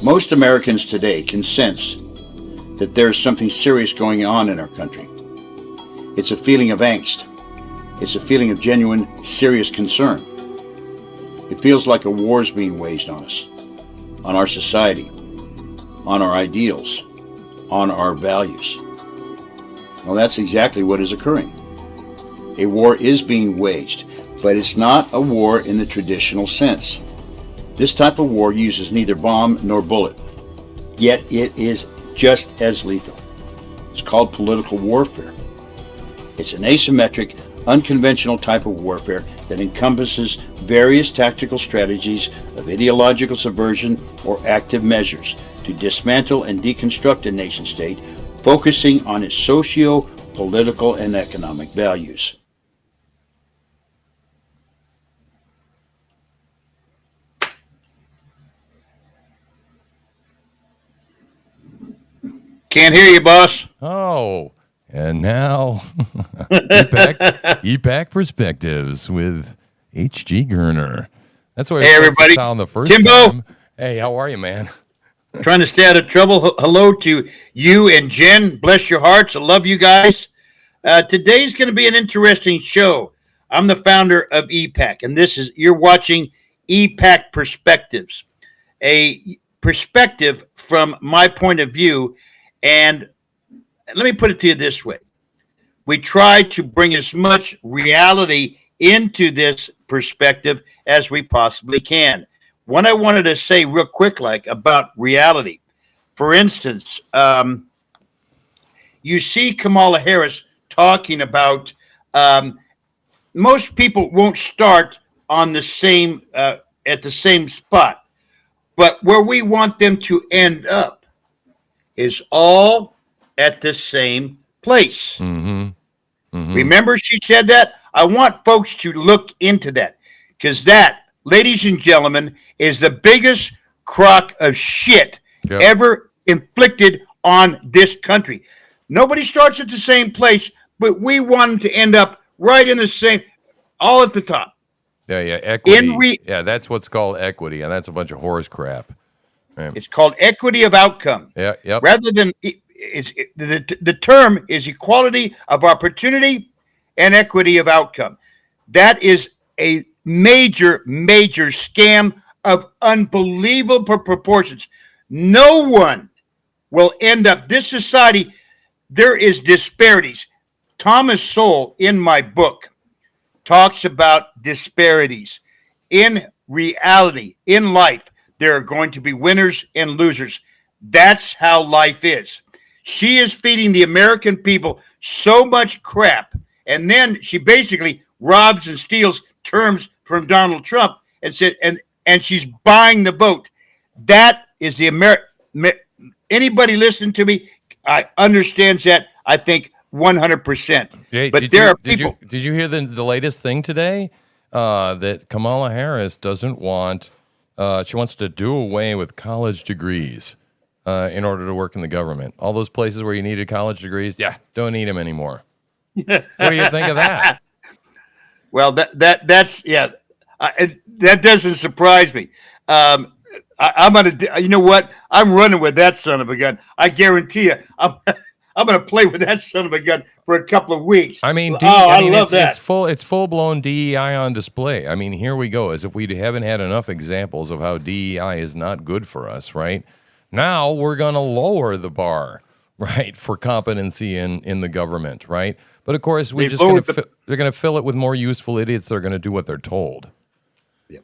Most Americans today can sense that there is something serious going on in our country. It's a feeling of angst. It's a feeling of genuine, serious concern. It feels like a war is being waged on us, on our society, on our ideals, on our values. Well, that's exactly what is occurring. A war is being waged, but it's not a war in the traditional sense. This type of war uses neither bomb nor bullet, yet it is just as lethal. It's called political warfare. It's an asymmetric, unconventional type of warfare that encompasses various tactical strategies of ideological subversion or active measures to dismantle and deconstruct a nation state, focusing on its socio, political, and economic values. Can't hear you, boss. Oh, and now EPAC Perspectives with H.G. Goerner. That's what hey, everybody. Sound the first Timbo. Time. Hey, how are you, man? Trying to stay out of trouble. Hello to you and Jen. Bless your hearts. I love you guys. Today's going to be an interesting show. I'm the founder of EPAC, and you're watching EPAC Perspectives, a perspective from my point of view. And let me put it to you this way. We try to bring as much reality into this perspective as we possibly can. What I wanted to say real quick, about reality. For instance, you see Kamala Harris talking about most people won't start on the same at the same spot, but where we want them to end up is all at the same place. Mm-hmm. Mm-hmm. Remember she said that? I want folks to look into that, because that, ladies and gentlemen, is the biggest crock of shit ever inflicted on this country. Nobody starts at the same place, but we want them to end up right in the same, all at the top. Yeah, equity. That's what's called equity, and that's a bunch of horse crap. Right. It's called equity of outcome. Yeah, yep. Rather than the term is equality of opportunity and equity of outcome. That is a major, major scam of unbelievable proportions. No one will end up, this society, there is disparities. Thomas Sowell, in my book, talks about disparities. In reality, in life, there are going to be winners and losers. That's how life is. She is feeding the American people so much crap, and then she basically robs and steals terms from Donald Trump and said, and she's buying the vote. That is the anybody listening to me, I understands that. I think 100%. Hey, but there are people. Did you hear the latest thing today? That Kamala Harris doesn't want. She wants to do away with college degrees in order to work in the government. All those places where you needed college degrees, don't need them anymore. What do you think of that? Well, that's that doesn't surprise me. I'm gonna, you know what? I'm running with that son of a gun. I guarantee you, I'm gonna play with that son of a gun for a couple of weeks. I mean, I love that. It's full blown DEI on display. I mean, here we go. As if we haven't had enough examples of how DEI is not good for us, right? Now we're gonna lower the bar, right, for competency in the government, right? But of course, they're gonna fill it with more useful idiots that are gonna do what they're told. Yep.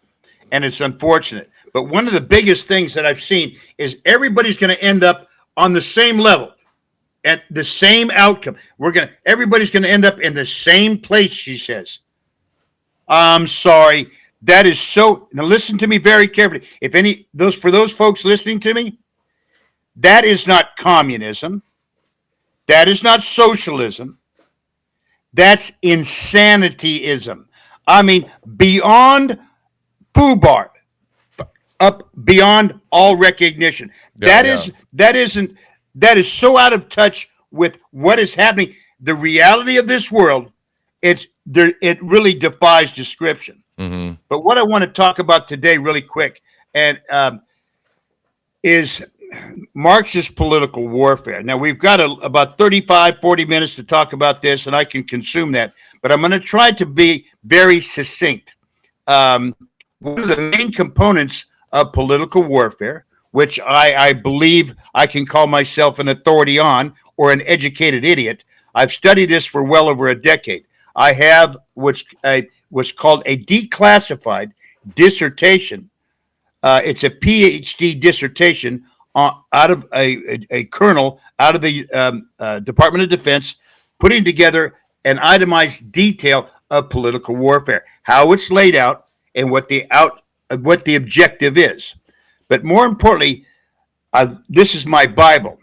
And it's unfortunate. But one of the biggest things that I've seen is everybody's going to end up on the same level, at the same outcome. Everybody's going to end up in the same place, she says. I'm sorry. That is so. Now listen to me very carefully. For those folks listening to me, that is not communism. That is not socialism. That's insanityism. I mean, beyond FUBAR. Up beyond all recognition. That is so out of touch with what is happening. The reality of this world, it really defies description. Mm-hmm. But what I want to talk about today really quick, and is Marxist political warfare. Now, we've got about 35, 40 minutes to talk about this, and I can consume that, but I'm going to try to be very succinct. One of the main components of political warfare, which I believe I can call myself an authority on or an educated idiot. I've studied this for well over a decade. I have what's called a declassified dissertation. It's a PhD dissertation out of a colonel out of the Department of Defense, putting together an itemized detail of political warfare, how it's laid out, and what the objective is. But more importantly, this is my Bible.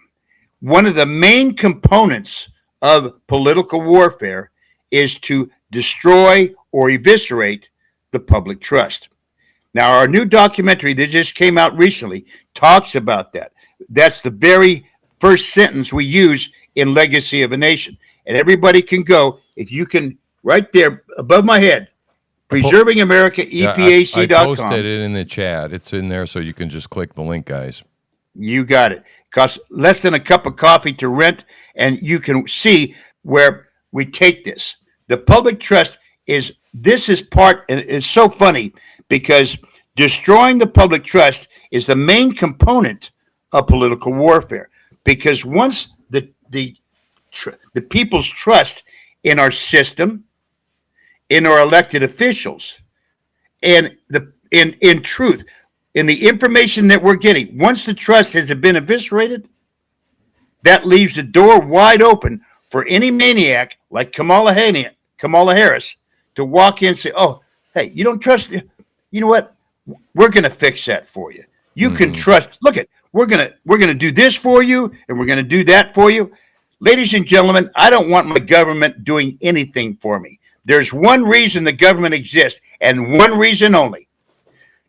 One of the main components of political warfare is to destroy or eviscerate the public trust. Now, our new documentary that just came out recently talks about that. That's the very first sentence we use in Legacy of a Nation. And everybody can go, if you can, right there above my head, Preserving America, EPAC.com. I posted it in the chat. It's in there, so you can just click the link, guys. You got it. Costs less than a cup of coffee to rent, and you can see where we take this. The public trust is part, and it's so funny because destroying the public trust is the main component of political warfare. Because once the people's trust in our system, in our elected officials, and in truth, in the information that we're getting, once the trust has been eviscerated, that leaves the door wide open for any maniac like Kamala Harris to walk in and say, "Oh, hey, you don't trust me? You know what? We're going to fix that for you. You can trust. Look at we're gonna do this for you, and we're going to do that for you." Ladies and gentlemen, I don't want my government doing anything for me. There's one reason the government exists, and one reason only: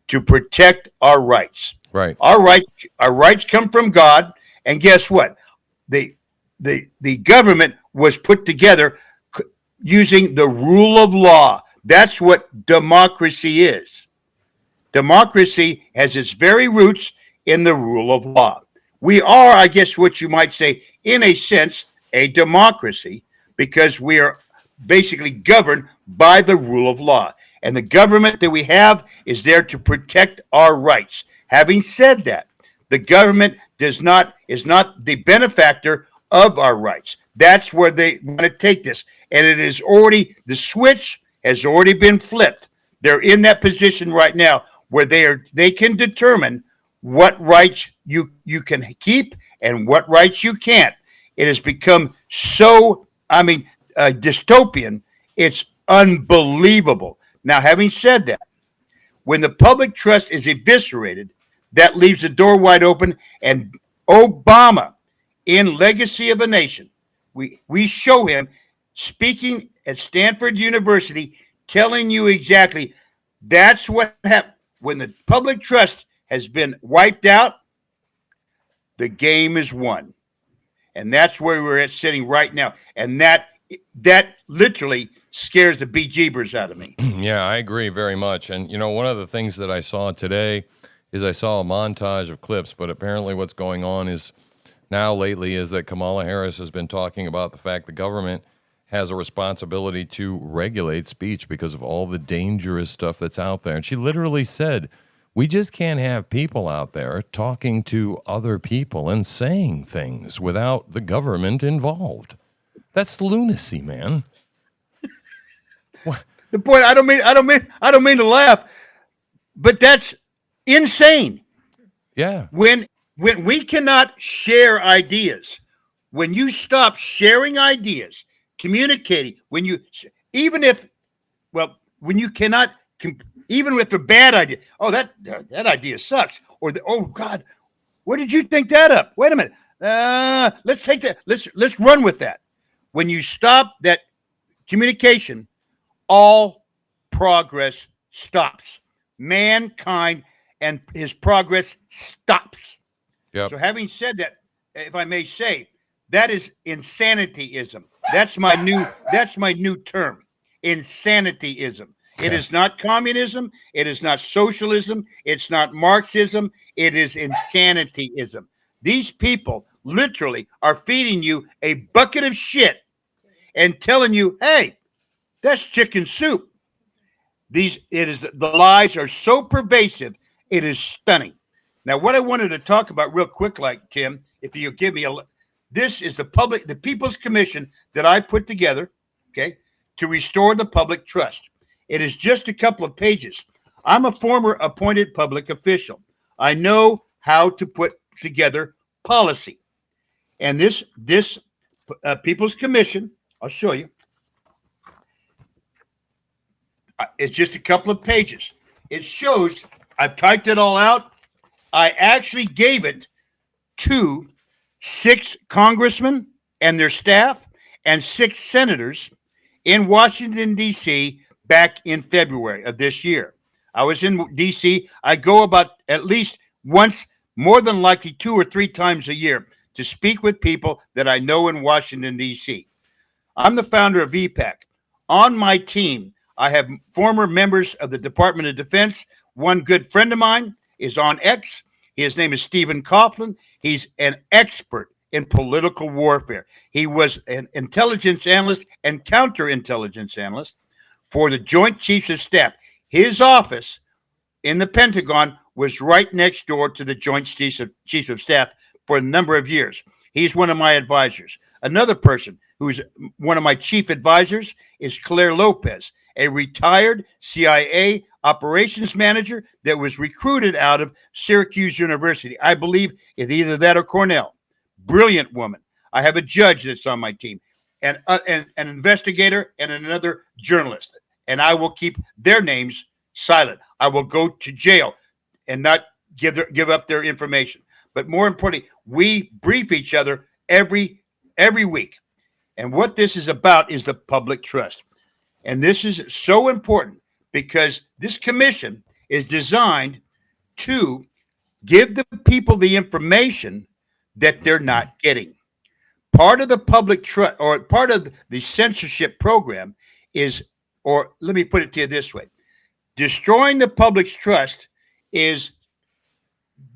to protect our rights. Right. Our rights come from God, and guess what? The government was put together using the rule of law. That's what democracy is. Democracy has its very roots in the rule of law. We are, I guess what you might say, in a sense, a democracy, because we are basically governed by the rule of law. And the government that we have is there to protect our rights. Having said that, the government is not the benefactor of our rights. That's where they want to take this. And the switch has already been flipped. They're in that position right now where they can determine what rights you can keep and what rights you can't. It has become so, dystopian. It's unbelievable. Now, having said that, when the public trust is eviscerated, that leaves the door wide open. And Obama, in Legacy of a Nation, we show him speaking at Stanford University, telling you exactly that's what happened. When the public trust has been wiped out, the game is won. And that's where we're sitting right now. And that literally scares the bejeebers out of me. Yeah, I agree very much. And, one of the things that I saw today is I saw a montage of clips, but apparently what's going on is now lately is that Kamala Harris has been talking about the fact the government has a responsibility to regulate speech because of all the dangerous stuff that's out there. And she literally said, we just can't have people out there talking to other people and saying things without the government involved. That's lunacy, man. The point, I don't mean to laugh, but that's insane. Yeah. When we cannot share ideas, when you stop sharing ideas, communicating, when you cannot, even with a bad idea, oh, that idea sucks, or oh God, where did you think that up? Wait a minute, let's take that, let's run with that. When you stop that communication, all progress stops. Mankind and his progress stops. Yep. So having said that, if I may say, that is insanityism. That's my new term, insanityism. It is not communism. It is not socialism. It's not Marxism. It is insanityism. These people literally are feeding you a bucket of shit and telling you, hey, that's chicken soup. The lies are so pervasive, it is stunning. Now, what I wanted to talk about real quick, like Tim, if you give me this is the People's Commission that I put together, okay, to restore the public trust. It is just a couple of pages. I'm a former appointed public official. I know how to put together policy, and this People's Commission, I'll show you. It's just a couple of pages. It shows, I've typed it all out. I actually gave it to 6 congressmen and their staff and 6 senators in Washington, D.C. back in February of this year. I was in D.C. I go about at least once, more than likely 2 or 3 times a year to speak with people that I know in Washington, D.C. I'm the founder of EPAC. On my team, I have former members of the Department of Defense. One good friend of mine is on X. His name is Stephen Coughlin. He's an expert in political warfare. He was an intelligence analyst and counterintelligence analyst for the Joint Chiefs of Staff. His office in the Pentagon was right next door to the Joint Chiefs of Staff for a number of years. He's one of my advisors. Another person who's one of my chief advisors is Claire Lopez, a retired CIA operations manager that was recruited out of Syracuse University. I believe it's either that or Cornell. Brilliant woman. I have a judge that's on my team, and an investigator, and another journalist. And I will keep their names silent. I will go to jail and not give up their information. But more importantly, we brief each other every week. And what this is about is the public trust. And this is so important because this commission is designed to give the people the information that they're not getting. Part of the public trust, or part of the censorship program is, or let me put it to you this way, destroying the public's trust is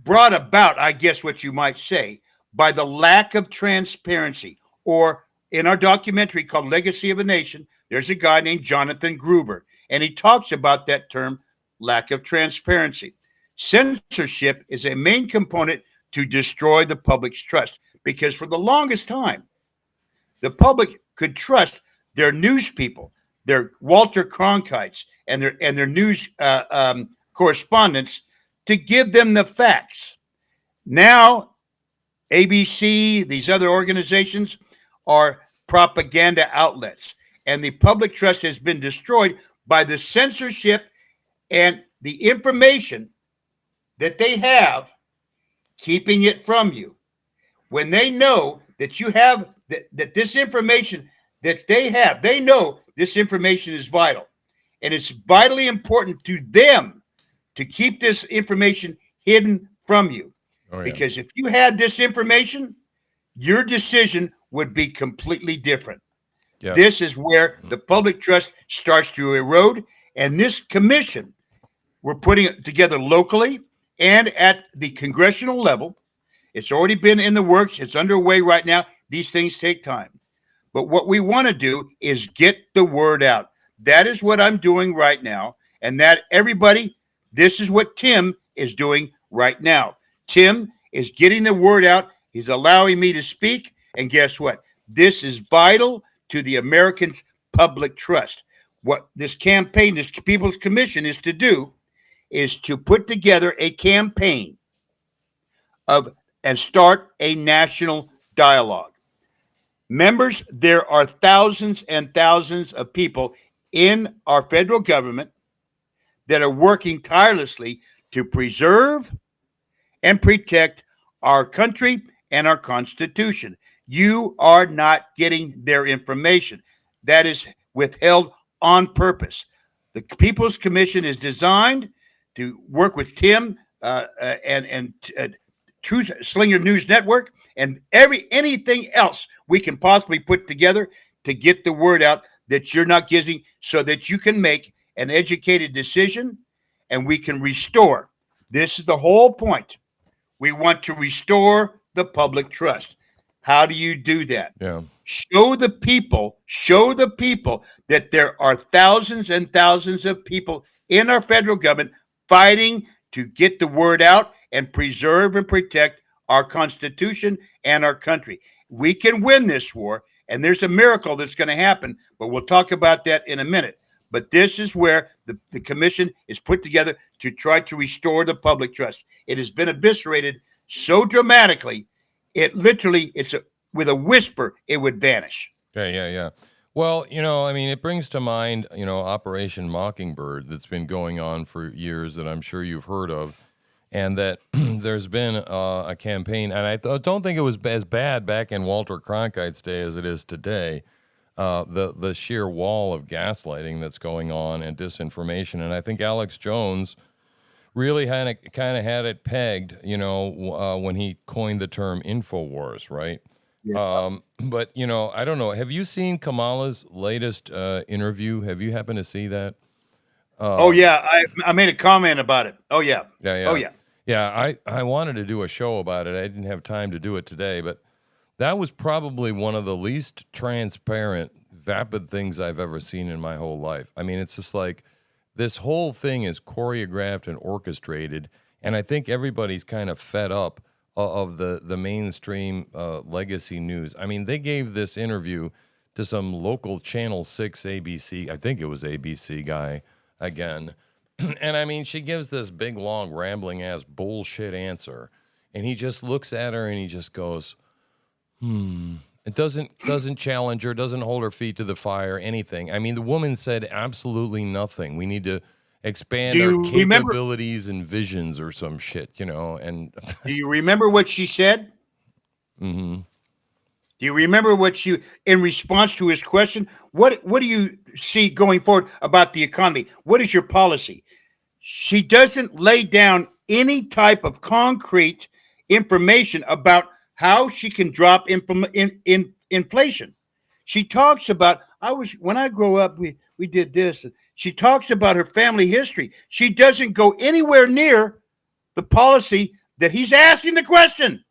brought about, I guess what you might say, by the lack of transparency. Or in our documentary called Legacy of a Nation, there's a guy named Jonathan Gruber, and he talks about that term, lack of transparency. Censorship is a main component to destroy the public's trust, because for the longest time, the public could trust their news people, their Walter Cronkites, and their news correspondents to give them the facts. Now, ABC, these other organizations are propaganda outlets, and the public trust has been destroyed by the censorship and the information that they have, keeping it from you. When they know that you have that this information that they have, they know this information is vital, and it's vitally important to them to keep this information hidden from you. Oh, yeah. Because if you had this information, your decision would be completely different. Yeah. This is where the public trust starts to erode, and this commission, we're putting it together locally and at the congressional level. It's already been in the works. It's underway right now. These things take time. But what we want to do is get the word out. That is what I'm doing right now. And that everybody, this is what Tim is doing right now. Tim is getting the word out. He's allowing me to speak. And guess what? This is vital to the Americans' public trust. What this campaign, this People's Commission is to do is to put together a campaign and start a national dialogue. Members, there are thousands and thousands of people in our federal government that are working tirelessly to preserve and protect our country and our Constitution. You are not getting their information. That is withheld on purpose. The People's Commission is designed to work with Tim and Truth Slinger News Network and anything else we can possibly put together to get the word out that you're not getting, so that you can make an educated decision, and we can restore. This is the whole point. We want to restore the public trust. How do you do that? Yeah. Show the people that there are thousands and thousands of people in our federal government fighting to get the word out and preserve and protect our Constitution and our country. We can win this war, and there's a miracle that's going to happen, but we'll talk about that in a minute. But this is where the commission is put together to try to restore the public trust. It has been eviscerated so dramatically, with a whisper, it would vanish. Yeah. Well, I mean, it brings to mind, Operation Mockingbird that's been going on for years that I'm sure you've heard of, and that there's been a campaign, and I don't think it was as bad back in Walter Cronkite's day as it is today. The sheer wall of gaslighting that's going on and disinformation, and I think Alex Jones really kind of had it pegged, when he coined the term InfoWars, right? Yeah. But I don't know. Have you seen Kamala's latest interview? Have you happened to see that? Oh yeah, I made a comment about it. Oh yeah. Yeah. Oh yeah. Yeah, I wanted to do a show about it. I didn't have time to do it today, but that was probably one of the least transparent, vapid things I've ever seen in my whole life. I mean, it's just like this whole thing is choreographed and orchestrated, and I think everybody's kind of fed up of the mainstream legacy news. I mean, they gave this interview to some local Channel 6 ABC, I think it was ABC guy again. And I mean, she gives this big, long, rambling ass bullshit answer, and he just looks at her and he just goes, It doesn't challenge her, doesn't hold her feet to the fire, anything. I mean, the woman said absolutely nothing. We need to expand our capabilities and visions or some shit, and Do you remember what she said? Mm-hmm. Do you remember what she, in response to his question, what do you see going forward about the economy? What is your policy? She doesn't lay down any type of concrete information about how she can drop inflation. She talks about, when I grow up, we did this. She talks about her family history. She doesn't go anywhere near the policy that he's asking the question.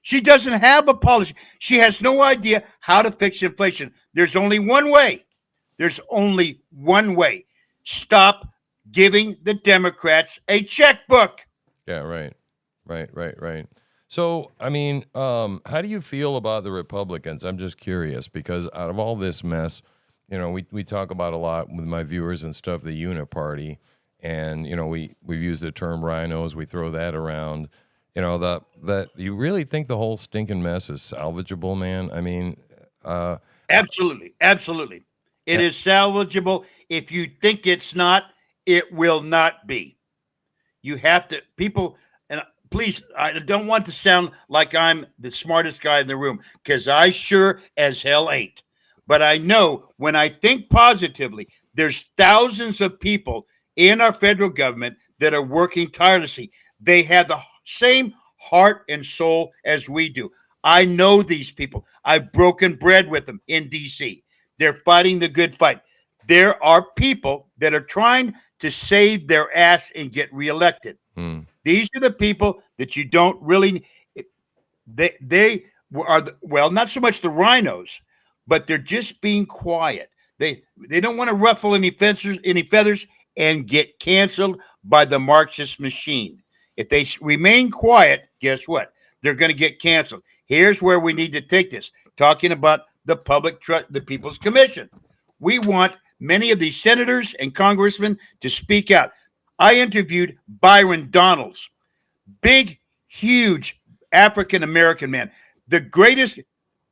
She doesn't have a policy. She has no idea how to fix inflation. There's only one way. Stop giving the Democrats a checkbook. Yeah, right. So, I mean, how do you feel about the Republicans? I'm just curious, because out of all this mess, we talk about a lot with my viewers and stuff, the uniparty, and, we've used the term rhinos, we throw that around. That you really think the whole stinking mess is salvageable, man? I mean, absolutely. It is salvageable. If you think it's not, it will not be. You have to, people, and please, I don't want to sound like I'm the smartest guy in the room, because I sure as hell ain't. But I know when I think positively, there's thousands of people in our federal government that are working tirelessly. They have the same heart and soul as we do. I know these people. I've broken bread with them in D.C. They're fighting the good fight. There are people that are trying to save their ass and get reelected. These are the people that you don't really. They are not so much the rhinos, but they're just being quiet. They don't want to ruffle any feathers and get canceled by the Marxist machine. If they remain quiet, guess what? They're going to get canceled. Here's where we need to take this. Talking about the public trust, the People's Commission. We want many of these senators and congressmen to speak out. I interviewed Byron Donalds, big, huge African-American man, the greatest,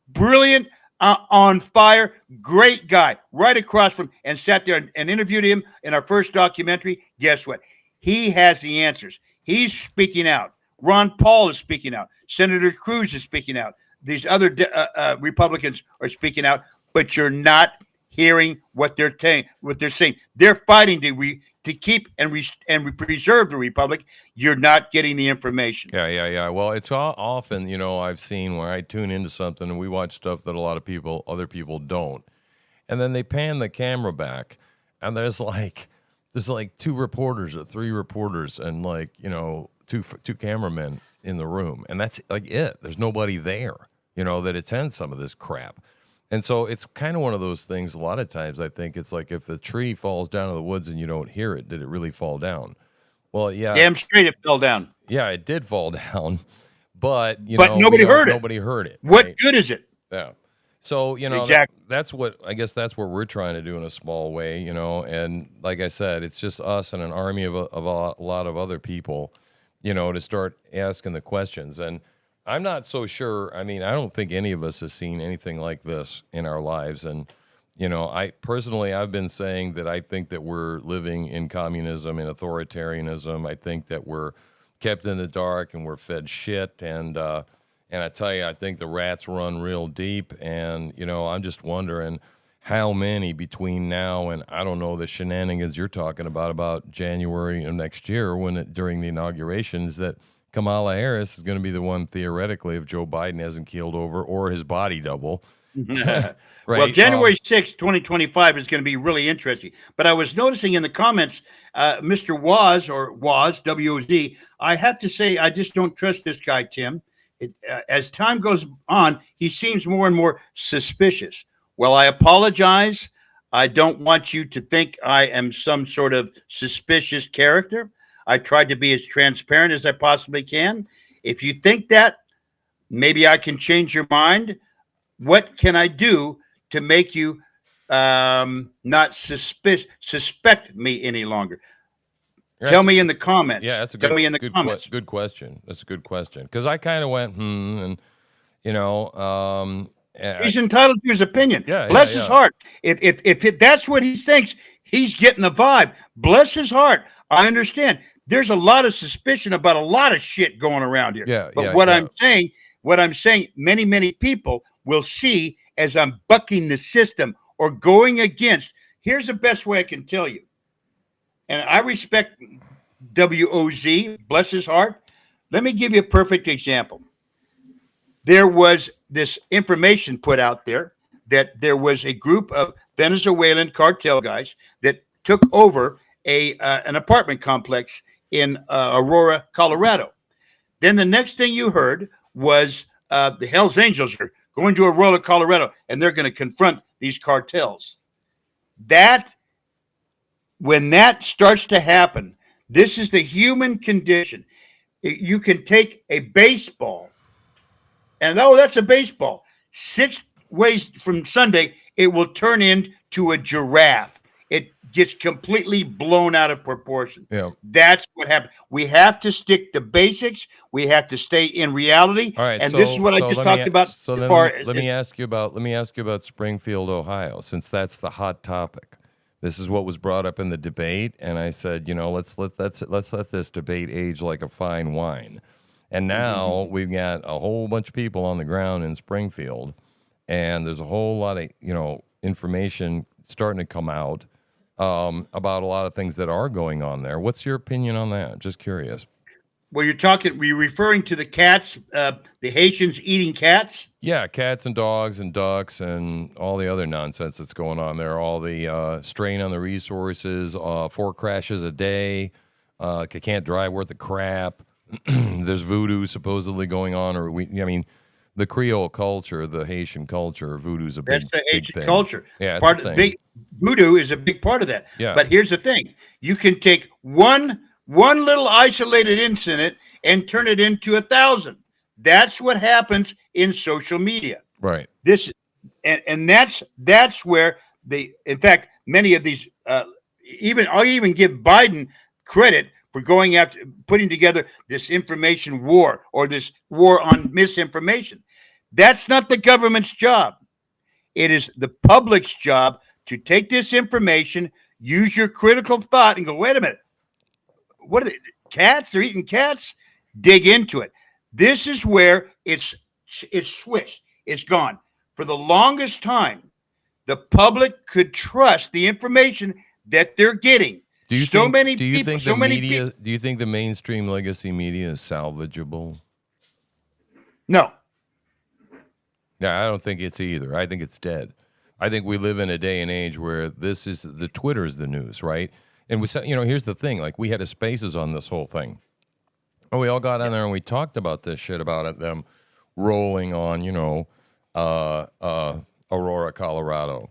brilliant, on fire, great guy, right across from, and sat there and interviewed him in our first documentary. Guess what? He has the answers. He's speaking out. Ron Paul is speaking out. Senator Cruz is speaking out. These other Republicans are speaking out, but you're not hearing what they're saying. They're fighting to keep and preserve the republic. You're not getting the information. Yeah. Well, it's often, I've seen where I tune into something and we watch stuff that other people don't, and then they pan the camera back, and there's like two reporters or three reporters and like, two cameramen in the room, and that's like it. There's nobody there, that attends some of this crap. And so it's kind of one of those things. A lot of times I think it's like if a tree falls down in the woods and you don't hear it, did it really fall down? Well, yeah, Damn straight it fell down. yeah, it did fall down, but But nobody heard it. nobody heard it. What Right? good is it? Yeah. So, Exactly. that's what I guess that's what we're trying to do in a small way, and like I said, it's just us and an army of a lot of other people, to start asking the questions. And I'm not so sure. I mean, I don't think any of us has seen anything like this in our lives. And, I've been saying that I think that we're living in communism and authoritarianism. I think that we're kept in the dark and we're fed shit. And I tell you, I think the rats run real deep. And, I'm just wondering how many between now and, I don't know, the shenanigans you're talking about January of next year during the inaugurations, that Kamala Harris is going to be the one, theoretically, if Joe Biden hasn't keeled over, or his body double. Right? Well, January 6th, 2025 is going to be really interesting. But I was noticing in the comments, Mr. Woz, or Woz, W-O-Z, I have to say, I just don't trust this guy, Tim. As time goes on, he seems more and more suspicious. Well, I apologize. I don't want you to think I am some sort of suspicious character. I tried to be as transparent as I possibly can. If you think that, maybe I can change your mind. What can I do to make you not suspect me any longer? Tell me in the comments. Yeah, that's a Tell me in the comments. good question. That's a good question, because I kind of went, and He's entitled to his opinion. Yeah, Bless yeah, his yeah. heart. If that's what he thinks, he's getting a vibe. Bless his heart. I understand. There's a lot of suspicion about a lot of shit going around here. Yeah, But yeah, what yeah. I'm saying, many people will see as I'm bucking the system or going against. Here's the best way I can tell you. And I respect WOZ, bless his heart. Let me give you a perfect example. There was this information put out there that there was a group of Venezuelan cartel guys that took over an apartment complex in Aurora, Colorado. Then the next thing you heard was the Hells Angels are going to Aurora, Colorado, and they're going to confront these cartels. When that starts to happen, this is the human condition. You can take a baseball, and that's a baseball. 6 ways from Sunday, it will turn into a giraffe. It gets completely blown out of proportion. Yeah. That's what happened. We have to stick to basics. We have to stay in reality. All right, and this is what I just talked about. So then let me ask you about Springfield, Ohio, since that's the hot topic. This is what was brought up in the debate, and I said, let's let this debate age like a fine wine. And now we've got a whole bunch of people on the ground in Springfield, and there's a whole lot of information starting to come out about a lot of things that are going on there. What's your opinion on that? Just curious. Well, you're referring to the cats, the Haitians eating cats? Yeah, cats and dogs and ducks and all the other nonsense that's going on there. All the strain on the resources, 4 crashes a day, can't drive worth of crap. There's voodoo supposedly going on, the Creole culture, the Haitian culture, voodoo's a big thing. That's the Haitian culture. Yeah, part of the big voodoo is a big part of that. Yeah. But here's the thing: you can take one little isolated incident and turn it into 1,000. That's what happens in social media. Right. And that's where in fact, many of these I'll even give Biden credit for going after putting together this information war, or this war on misinformation. That's not the government's job. It is the public's job to take this information, use your critical thought, and go, wait a minute. What are they? Cats? They're eating cats? Dig into it. This is where it's switched. It's gone. For the longest time, the public could trust the information that they're getting. Do you think the mainstream legacy media is salvageable? No. Yeah, I don't think it's either. I think it's dead. I think we live in a day and age where this is the Twitter is the news, right? And we said, here's the thing: like we had a Spaces on this whole thing, and we all got on there and we talked about this shit about it, them rolling on, Aurora, Colorado.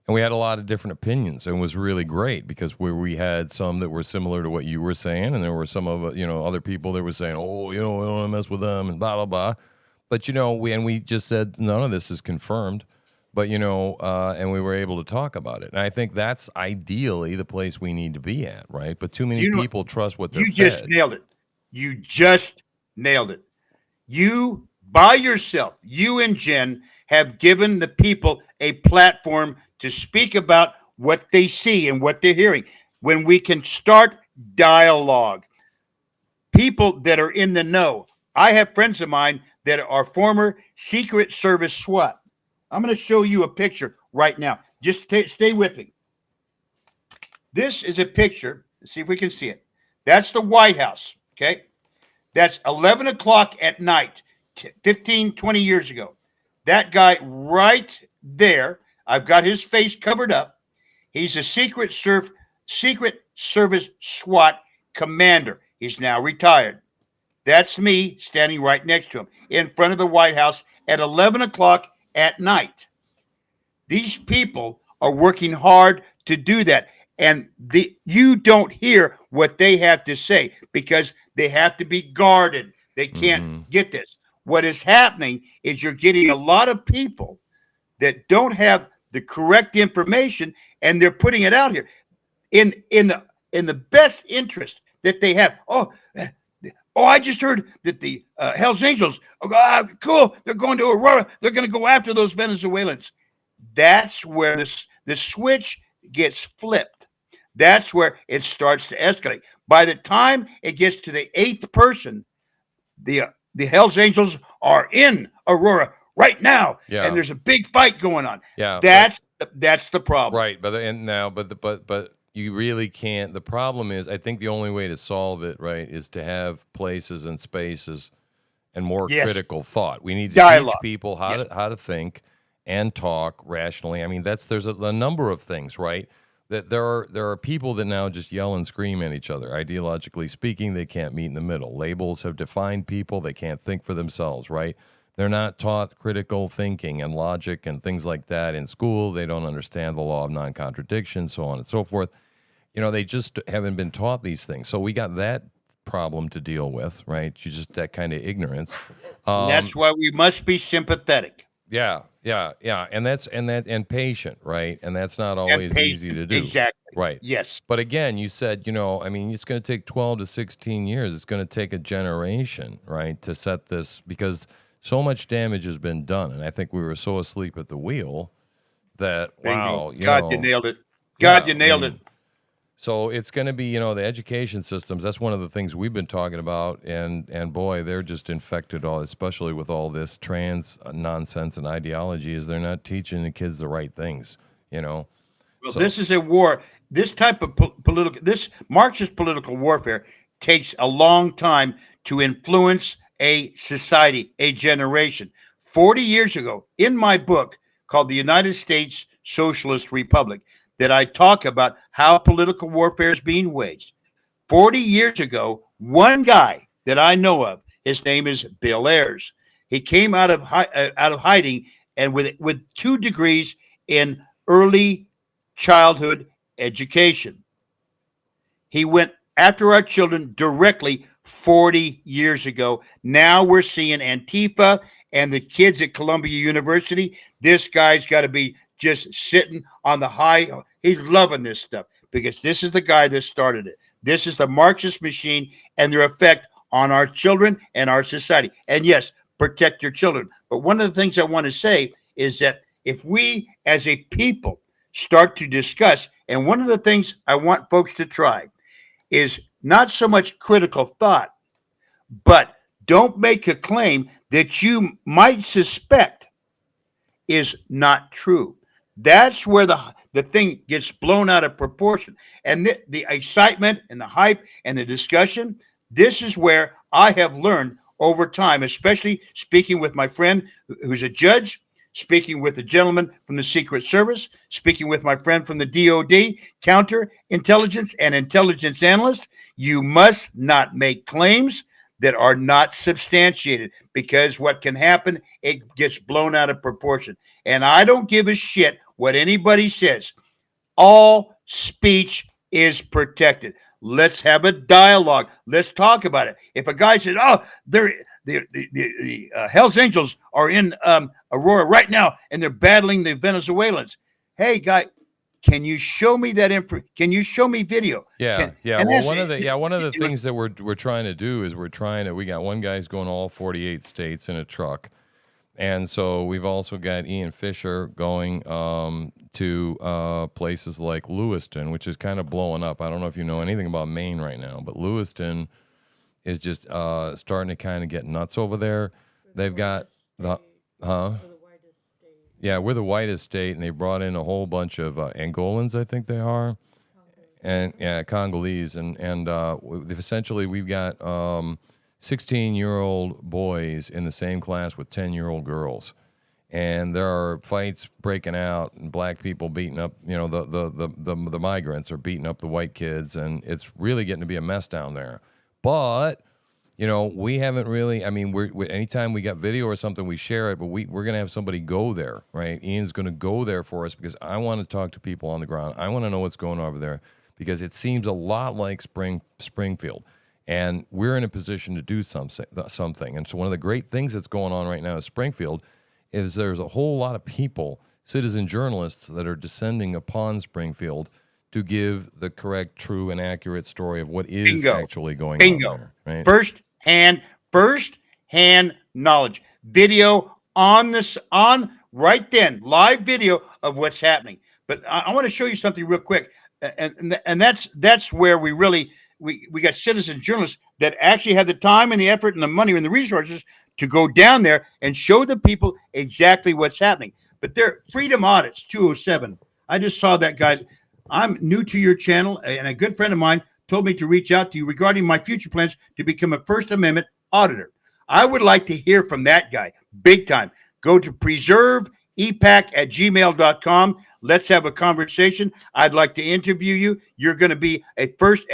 And we had a lot of different opinions, and it was really great because we had some that were similar to what you were saying, and there were some of other people that were saying, oh, we don't want to mess with them and blah blah blah. But we just said none of this is confirmed, but and we were able to talk about it. And I think that's ideally the place we need to be at, right? But too many people trust what they're fed. You just nailed it. You just nailed it. You by yourself, you and Jen have given the people a platform to speak about what they see and what they're hearing. When we can start dialogue, people that are in the know. I have friends of mine that are former Secret Service SWAT. I'm going to show you a picture right now. Just stay with me. This is a picture. Let's see if we can see it. That's the White House, okay? That's 11 o'clock at night, 15, 20 years ago. That guy right there, I've got his face covered up. He's a Secret Service SWAT commander. He's now retired. That's me standing right next to him in front of the White House at 11 o'clock at night. These people are working hard to do that. And you don't hear what they have to say because they have to be guarded. They can't get this. What is happening is you're getting a lot of people that don't have the correct information, and they're putting it out here in the best interest that they have. Oh, I just heard that the Hells Angels, cool, they're going to Aurora. They're going to go after those Venezuelans. That's where the switch gets flipped. That's where it starts to escalate. By the time it gets to the eighth person, the Hells Angels are in Aurora right now, and there's a big fight going on. Yeah, that's the problem. Right, but you really can't. The problem is, I think the only way to solve it, right, is to have places and spaces and more critical thought. We need to teach people how to think and talk rationally. I mean, there's a number of things, right? That there are people that now just yell and scream at each other. Ideologically speaking, they can't meet in the middle. Labels have defined people. They can't think for themselves, right? They're not taught critical thinking and logic and things like that in school. They don't understand the law of non-contradiction, so on and so forth. They just haven't been taught these things. So we got that problem to deal with, right? That kind of ignorance. That's why we must be sympathetic. Yeah, and patient, right? And that's not always easy to do. Exactly. Right. Yes. But again, you said, it's going to take 12 to 16 years. It's going to take a generation, right, to set this, because so much damage has been done. And I think we were so asleep at the wheel that, wow. You nailed it. You nailed it. So it's going to be, the education systems. That's one of the things we've been talking about, and boy, they're just infected especially with all this trans nonsense and ideology. Is they're not teaching the kids the right things, Well, this is a war. This type of this Marxist political warfare takes a long time to influence a society, a generation. 40 years ago, in my book called The United States Socialist Republic, that I talk about how political warfare is being waged. 40 years ago, one guy that I know of, his name is Bill Ayers. He came out of hiding, and with 2 degrees in early childhood education. He went after our children directly 40 years ago. Now we're seeing Antifa and the kids at Columbia University. This guy's got to be just sitting on the high. He's loving this stuff because this is the guy that started it. This is the Marxist machine and their effect on our children and our society. And yes, protect your children. But one of the things I want to say is that if we as a people start to discuss, and one of the things I want folks to try is not so much critical thought, but don't make a claim that you might suspect is not true. That's where the thing gets blown out of proportion. And the excitement and the hype and the discussion, this is where I have learned over time, especially speaking with my friend who's a judge, speaking with the gentleman from the Secret Service, speaking with my friend from the DOD, counterintelligence and intelligence analyst. You must not make claims that are not substantiated, because what can happen, it gets blown out of proportion. And I don't give a shit what anybody says. All speech is protected. Let's have a dialogue. Let's talk about it. If a guy says, "Oh, the Hell's Angels are in Aurora right now, and they're battling the Venezuelans," hey, guy, can you show me that info? Can you show me video? Yeah, yeah. Well, one of the things that we're trying to do is we got one guy who's going to all 48 states in a truck. And so we've also got Ian Fisher going to places like Lewiston, which is kind of blowing up. I don't know if you know anything about Maine right now, but Lewiston is just starting to kind of get nuts over there. They've got yeah, we're the whitest state, and they brought in a whole bunch of Angolans, I think they are, and yeah, Congolese, and essentially we've got 16-year-old boys in the same class with 10-year-old girls, and there are fights breaking out, and black people beating up, the migrants are beating up the white kids, and it's really getting to be a mess down there. But we haven't really. I mean, we're anytime we got video or something, we share it, but we're gonna have somebody go there, right? Ian's gonna go there for us because I want to talk to people on the ground. I want to know what's going on over there because it seems a lot like Springfield. And we're in a position to do something. And so one of the great things that's going on right now in Springfield is there's a whole lot of people, citizen journalists, that are descending upon Springfield to give the correct, true, and accurate story of what is actually going on there. Right? First-hand knowledge. Video on right then, live video of what's happening. But I want to show you something real quick. And that's where we really... We got citizen journalists that actually have the time and the effort and the money and the resources to go down there and show the people exactly what's happening. But they're Freedom Audits 207. I just saw that guy. I'm new to your channel, and a good friend of mine told me to reach out to you regarding my future plans to become a First Amendment auditor. I would like to hear from that guy big time. Go to preserveepac@gmail.com. Let's have a conversation. I'd like to interview you. You're going to be a First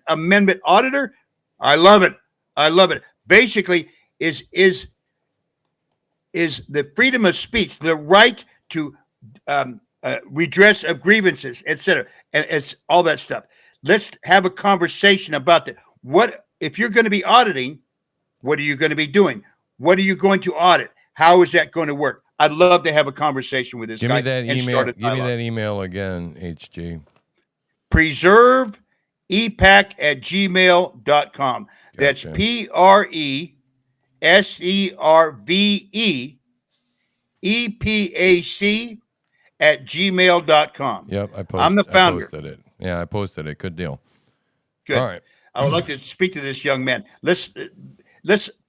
Amendment auditor. I love it. I love it. Basically, is the freedom of speech, the right to redress of grievances, etc., and it's all that stuff. Let's have a conversation about that. What if you're going to be auditing? What are you going to be doing? What are you going to audit? How is that going to work? I'd love to have a conversation with this guy. Give me that email again, HG. preserveepac@gmail.com. Gotcha. That's preserveepac@gmail.com. Yep, I'm the founder. I posted it. Yeah, I posted it. Good deal. Good. All right. I would like to speak to this young man. Let's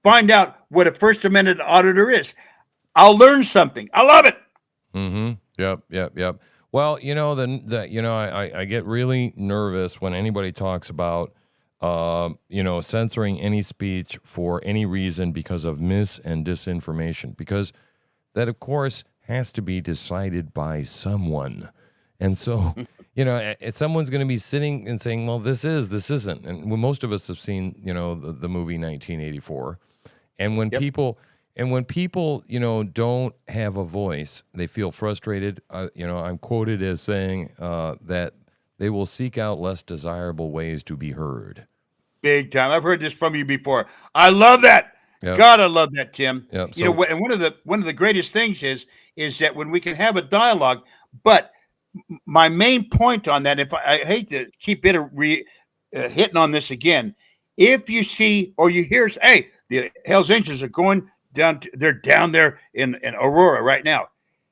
find out what a First Amendment auditor is. I'll learn something. I love it. Mm-hmm. Yep. Well, I get really nervous when anybody talks about, censoring any speech for any reason because of mis and disinformation, because that, of course, has to be decided by someone. And so, someone's going to be sitting and saying, well, this isn't. And most of us have seen, the movie 1984. And when people don't have a voice, they feel frustrated. I'm quoted as saying that they will seek out less desirable ways to be heard. Big time. I've heard this from you before. I love that. Yep. God, I love that, Tim. Yep. And one of the greatest things is that when we can have a dialogue, but my main point on that, if I hate to keep hitting on this again, if you see or you hear, hey, the Hell's Angels are going down. They're down there in Aurora right now.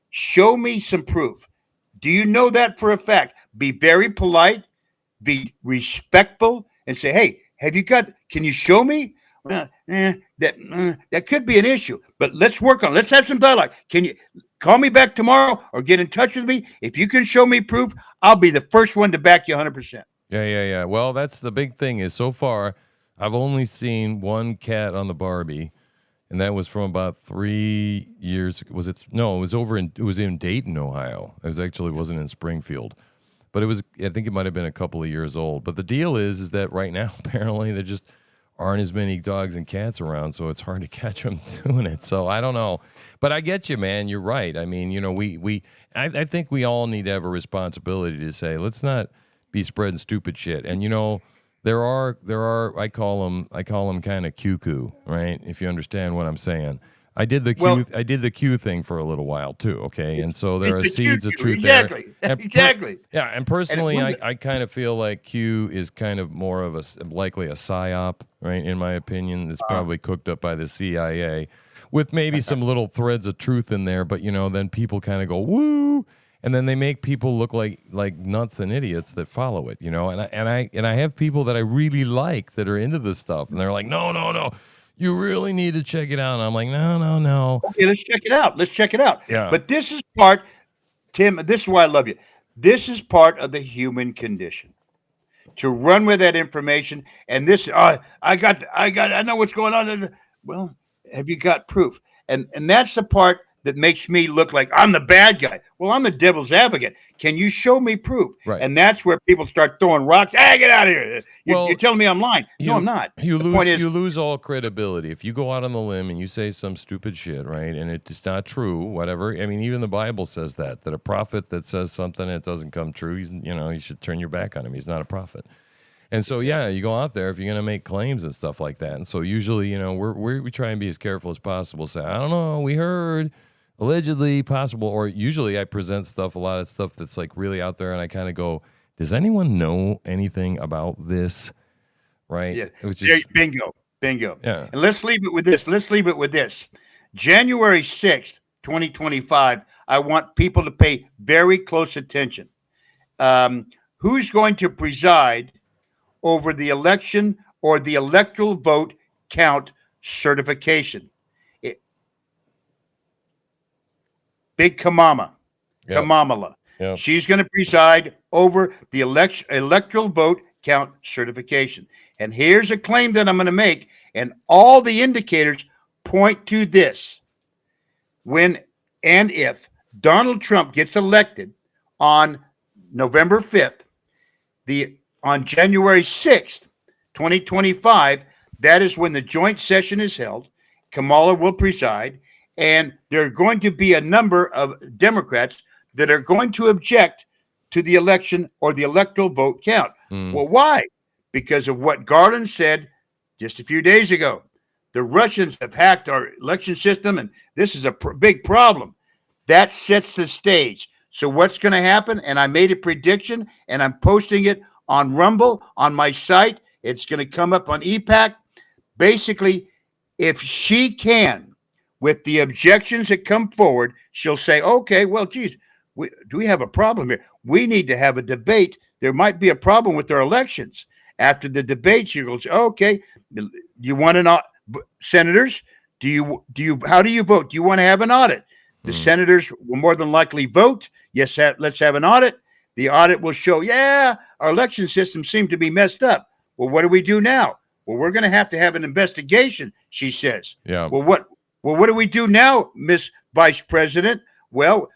Show me some proof. Do you know that for a fact? Be very polite, be respectful, and say, hey, can you show me? That could be an issue, but let's work on it. Let's have some dialogue. Can you call me back tomorrow or get in touch with me? If you can show me proof, I'll be the first one to back you 100%. Yeah. Well, that's the big thing is so far, I've only seen one cat on the Barbie, and that was from about 3 years. Was it? No, it was in Dayton, Ohio. Wasn't in Springfield, but it was. I think it might have been a couple of years old. But the deal is that right now, apparently, there just aren't as many dogs and cats around, so it's hard to catch them doing it. So I don't know, but I get you, man. You're right. I mean, I think we all need to have a responsibility to say, let's not be spreading stupid shit. And there are I call them kind of cuckoo, right? If you understand what I'm saying. I did the Q thing for a little while too, okay? And so there are seeds of truth there. Exactly. Yeah, and personally, I kind of feel like Q is kind of more of likely a psyop, right? In my opinion, it's probably cooked up by the CIA with maybe some little threads of truth in there, but then people kind of go woo, and then they make people look like nuts and idiots that follow it, And I have people that I really like that are into this stuff, and they're like, no. You really need to check it out. And I'm like, no. Okay, let's check it out. Yeah. But this is part, Tim, this is why I love you. This is part of the human condition. To run with that information. And this, I know what's going on. Well, have you got proof? And that's the part that makes me look like I'm the bad guy. Well, I'm the devil's advocate. Can you show me proof? Right. And that's where people start throwing rocks. Hey, get out of here. You're telling me I'm lying. No, I'm not. You lose all credibility. If you go out on the limb and you say some stupid shit, right, and it's not true, whatever. I mean, even the Bible says that a prophet that says something and it doesn't come true, you should turn your back on him. He's not a prophet. And so, you go out there if you're going to make claims and stuff like that. And so usually, we try and be as careful as possible. Say, I don't know, we heard, allegedly possible, or usually I present a lot of stuff that's like really out there, and I kind of go, does anyone know anything about this? Right? Yeah. Bingo. Yeah. And let's leave it with this. January 6th, 2025, I want people to pay very close attention. Who's going to preside over the election or the electoral vote count certification? Big Kamala. Yep. She's going to preside over the electoral vote count certification. And here's a claim that I'm going to make, and all the indicators point to this. When and if Donald Trump gets elected on November 5th, on January 6th, 2025, that is when the joint session is held. Kamala will preside. And there are going to be a number of Democrats that are going to object to the election or the electoral vote count. Well, why? Because of what Garland said just a few days ago. The Russians have hacked our election system, and this is a big problem. That sets the stage. So what's going to happen? And I made a prediction, and I'm posting it on Rumble, on my site. It's going to come up on EPAC. Basically, if she can, with the objections that come forward, she'll say, okay, well, geez, do we have a problem here? We need to have a debate. There might be a problem with our elections. After the debate, she goes, okay, you want an audit? Senators, how do you vote? Do you want to have an audit? The senators will more than likely vote. Yes, let's have an audit. The audit will show, our election system seemed to be messed up. Well, what do we do now? Well, we're going to have an investigation, she says. Yeah. Well, what do we do now, Miss Vice President? Well,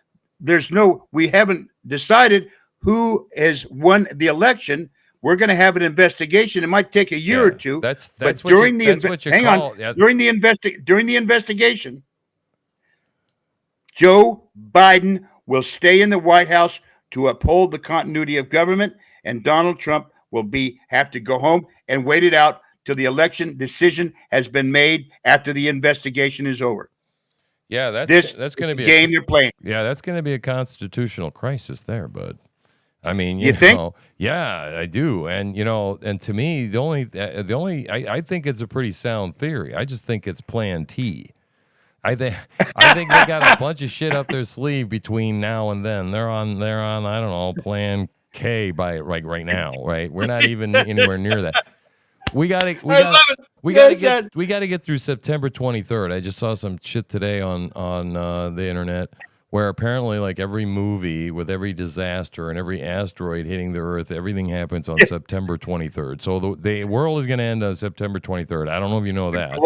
we haven't decided who has won the election. We're going to have an investigation. It might take a year or two. During the investigation, Joe Biden will stay in the White House to uphold the continuity of government, and Donald Trump will have to go home and wait it out till the election decision has been made after the investigation is over. Yeah, that's going to be a game they're playing. Yeah, that's going to be a constitutional crisis there, bud. I mean, you think? Yeah, I do. And and to me, I think it's a pretty sound theory. I just think it's Plan T. I think they got a bunch of shit up their sleeve between now and then. They're on I don't know, Plan K right now, right? We're not even anywhere near that. We got to get through September 23rd. I just saw some shit today on the internet where apparently like every movie with every disaster and every asteroid hitting the Earth, everything happens on September 23rd. So the world is going to end on September 23rd. I don't know if you know that.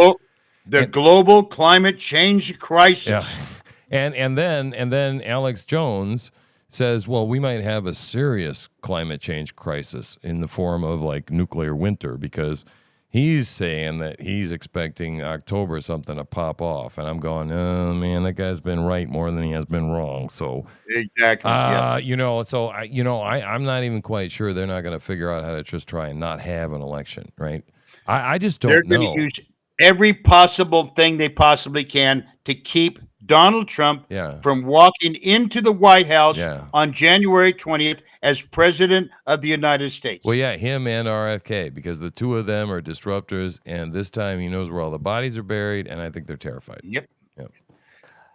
The global climate change Yeah. crisis. And then Alex Jones says, well, we might have a serious climate change crisis in the form of like nuclear winter, because he's saying that he's expecting October something to pop off. And I'm going, oh man, that guy's been right more than he has been wrong. So Exactly. Yeah. I'm not even quite sure they're not going to figure out how to just try and not have an election, right? I just They're don't going know. to use every possible thing they possibly can to keep Donald Trump Yeah. from walking into the White House Yeah. on January 20th as president of the United States. Well, yeah, him and RFK, because the two of them are disruptors, and this time he knows where all the bodies are buried, and I think they're terrified. Yep. Yep.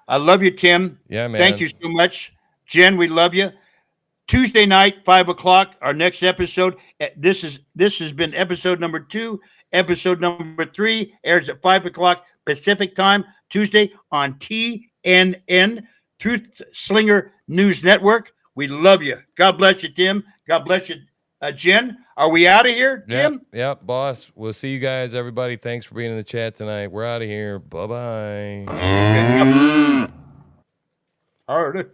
I love you, Tim. Yeah, man. Thank you so much. Jen, we love you. Tuesday night, 5:00, our next episode. This has been episode number 2. Episode number 3 airs at 5:00 Pacific time, Tuesday on TNN, Truth Slinger News Network. We love you. God bless you, Tim. God bless you, Jen. Are we out of here, Tim? Yep, boss. We'll see you guys, everybody. Thanks for being in the chat tonight. We're out of here. Bye-bye. All right.